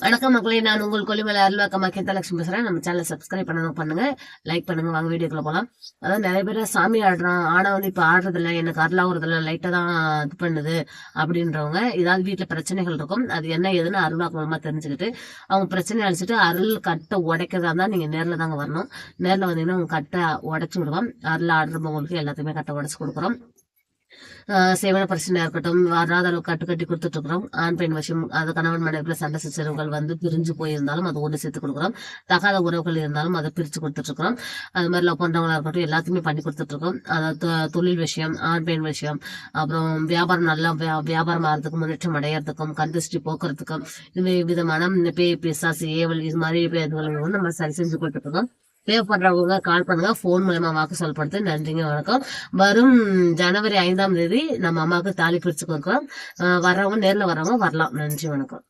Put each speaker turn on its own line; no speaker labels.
வணக்கம் மக்களே, நான் உங்கள் கொல்லிமலை அருள்வாக்கம்மா கீதலட்சுமி பேசுறேன். நம்ம சேனலை சப்ஸ்கிரைப் பண்ணுங்க, லைக் பண்ணுங்க. வாங்க வீடியோக்குள்ள போலாம். அதாவது நிறைய பேர் சாமி ஆடுறான், ஆனா இப்ப ஆடுறது இல்லை, எனக்கு அருளாகிறது இல்லை, லைட்டா தான் இது பண்ணுது அப்படின்றவங்க, ஏதாவது வீட்டுல பிரச்சனைகள் இருக்கும். அது என்ன ஏதுன்னு அருள்வாக்கமா தெரிஞ்சுக்கிட்டு அவங்க பிரச்சனை அழிச்சிட்டு அருள் கட்டை உடைக்கிறதா இருந்தா நீங்க நேரில் தாங்க வரணும். நேரில் வந்தீங்கன்னா உங்க கட்டை உடைச்சு விடுவோம். அருள் ஆடுறவங்களுக்கு எல்லாத்தையுமே கட்டை உடைச்சு கொடுக்குறோம். சேவன பிரச்சனையா இருக்கட்டும், வராத அளவுக்கு கட்டி கொடுத்துட்டு இருக்கிறோம். ஆண் பெண் விஷயம், அது கணவன் மனைவிக்குள்ள சண்டை சச்சரவுகள் வந்து பிரிஞ்சு போயிருந்தாலும் அது ஒன்று சேர்த்து கொடுக்குறோம். தகாத உறவுகள் இருந்தாலும் அதை பிரிச்சு கொடுத்துட்டு இருக்கிறோம். அது மாதிரி லவ் பண்றவங்களா இருக்கட்டும், எல்லாத்தையுமே பண்ணி கொடுத்துட்டு இருக்கோம். அதாவது தொழில் விஷயம், ஆண் பெண் விஷயம், அப்புறம் வியாபாரம் நல்லா வியாபாரம் ஆகிறதுக்கும், முன்னேற்றம் அடையிறதுக்கும், கந்திருஷ்டி போக்குறதுக்கும், இது விதமான பேய் பிசாசு ஏவல் இது மாதிரி இதுகளும் நம்ம சரி செஞ்சு கொடுத்துட்டு இருக்கோம். தேவைப்படுறவங்க கால் பண்ணுங்க, போன் மூலமா வாக்கு சொல்லப்படுது. நன்றிங்க, வணக்கம். வரும் ஜனவரி 5ஆம் தேதி நம்ம அம்மாவுக்கு தாலி பிரிச்சு கொடுக்குறோம். வர்றவங்க நேரில் வர்றவங்க வரலாம். நன்றி, வணக்கம்.